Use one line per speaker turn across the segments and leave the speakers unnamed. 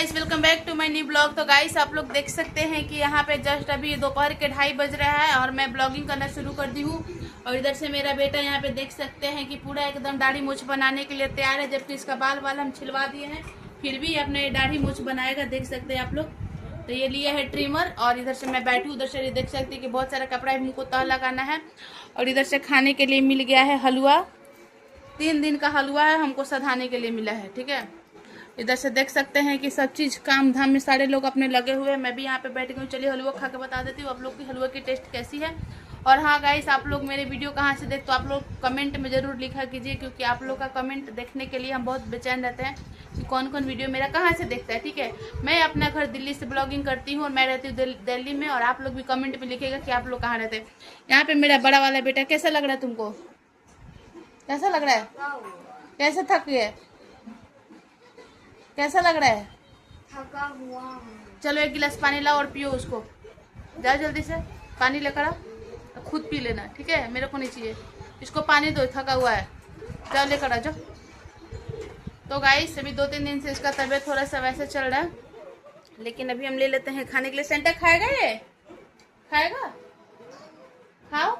Guys, welcome back to my new blog. तो guys, आप लोग देख सकते हैं कि यहाँ पे जस्ट अभी दोपहर के 2:30 बज रहा है और मैं ब्लॉगिंग करना शुरू कर दी हूँ। और इधर से मेरा बेटा यहाँ पे देख सकते हैं कि पूरा एकदम दाढ़ी मूछ बनाने के लिए तैयार है, जबकि इसका बाल हम छिलवा दिए हैं, फिर भी अपने दाढ़ी मूछ बनाएगा। देख सकते हैं आप लोग। तो ये लिया है ट्रिमर और इधर से मैं बैठी, उधर से देख सकते हैं कि बहुत सारा कपड़ा हमको तह लगाना है। और इधर से खाने के लिए मिल गया है हलवा। 3 दिन का हलवा है, हमको सधाने के लिए मिला है। ठीक है, इधर से देख सकते हैं कि सब चीज़ काम धाम में सारे लोग अपने लगे हुए हैं। मैं भी यहाँ पे बैठ गई हूँ। चलिए हलवा खा के बता देती हूँ आप लोग की हलवा की टेस्ट कैसी है। और हाँ गाइस, आप लोग मेरे वीडियो कहाँ से देख, तो आप लोग कमेंट में ज़रूर लिखा कीजिए, क्योंकि आप लोग का कमेंट देखने के लिए हम बहुत बेचैन रहते हैं कि कौन कौन वीडियो मेरा कहाँ से देखता है। ठीक है, मैं अपना घर दिल्ली से ब्लॉगिंग करती हूँ और मैं रहती हूँ दिल्ली में। और आप लोग भी कमेंट में लिखेगा कि आप लोग कहाँ रहते हैं। यहाँ पे मेरा बड़ा वाला बेटा, कैसा लग रहा है तुमको? कैसा लग रहा है? कैसे थक गए? कैसा लग रहा है?
थका हुआ हूँ।
चलो 1 गिलास पानी लाओ और पियो उसको। जाओ जल्दी से पानी लेकर आओ, खुद पी लेना। ठीक है, मेरे को नहीं चाहिए। इसको पानी दो, थका हुआ है। जाओ लेकर आ जाओ। तो गाइस, अभी 2-3 दिन से इसका तबीयत थोड़ा सा वैसे चल रहा है, लेकिन अभी हम ले लेते हैं खाने के लिए। सेंटा खाएगा? ये खाएगा? खाओ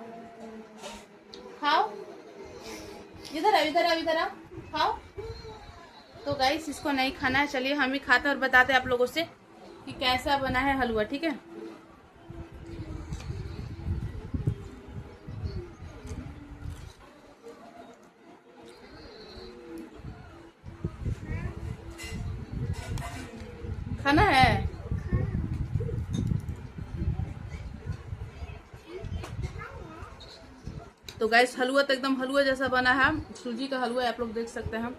खाओ, इधर आओ इधर आओ इधर आओ, खाओ। तो गाइस, इसको नहीं खाना है। चलिए हम ही खाते हैं और बताते हैं आप लोगों से कि कैसा बना है हलवा। ठीक है, खाना है। तो गाइस, हलवा तो एकदम हलवा जैसा बना है, सूजी का हलवा है, आप लोग देख सकते हैं।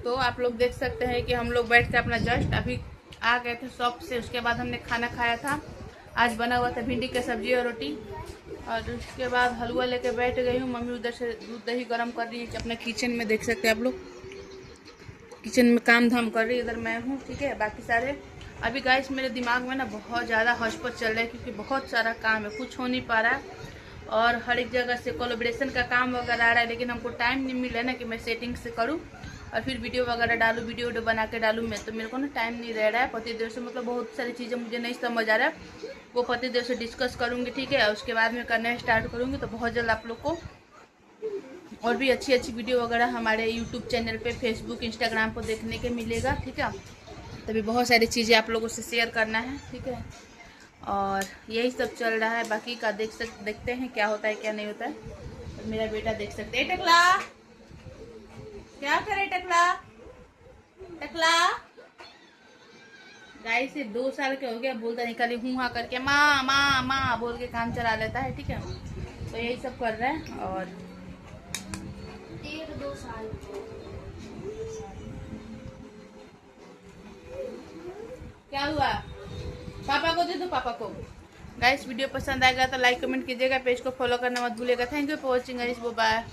तो आप लोग देख सकते हैं कि हम लोग बैठ के अपना जस्ट अभी आ गए थे शॉप से। उसके बाद हमने खाना खाया था। आज बना हुआ था भिंडी की सब्जी और रोटी। और उसके बाद हलवा लेके बैठ गई हूँ। मम्मी उधर से दूध दही गर्म कर रही है अपने किचन में। देख सकते हैं आप लोग, किचन में काम धाम कर रही है। इधर मैं हूँ। ठीक है, बाकी सारे अभी गाइस मेरे दिमाग में ना बहुत ज़्यादा हौच-पौच चल रहा है, क्योंकि बहुत सारा काम है, कुछ हो नहीं पा रहा है। और हर एक जगह से कोलैबोरेशन का काम वगैरह आ रहा है, लेकिन हमको टाइम नहीं मिल रहा है ना कि मैं सेटिंग से करूँ और फिर वीडियो वगैरह डालूँ, वीडियो बना के डालूँ मैं। तो मेरे को ना टाइम नहीं रह रहा है। पतिदेव से मतलब बहुत सारी चीज़ें मुझे नहीं समझ आ रहा है, वो पतिदेव से डिस्कस करूँगी। ठीक है, उसके बाद में करना स्टार्ट करूँगी। तो बहुत जल्द आप लोग को और भी अच्छी अच्छी वीडियो वगैरह हमारे यूट्यूब चैनल पे, फेसबुक, इंस्टाग्राम पर देखने के मिलेगा। ठीक है, तभी बहुत सारी चीज़ें आप लोगों से शेयर करना है। ठीक है, और यही सब चल रहा है। बाकी का देखते हैं क्या होता है क्या नहीं होता है। तो मेरा बेटा देख सकते हैं। टकला क्या करे? टकला टकला गाइस, से 2 साल के हो गया, बोलता नहीं, खाली हूँ हाँ करके माँ माँ माँ बोल के काम चला लेता है। ठीक है, तो यही सब कर रहा है। और
1-2 साल
क्या हुआ? पापा को दे दो, पापा को। गाइस, वीडियो पसंद आएगा तो लाइक कमेंट कीजिएगा, पेज को फॉलो करना मत भूलिएगा। Thank you for watching guys, bye.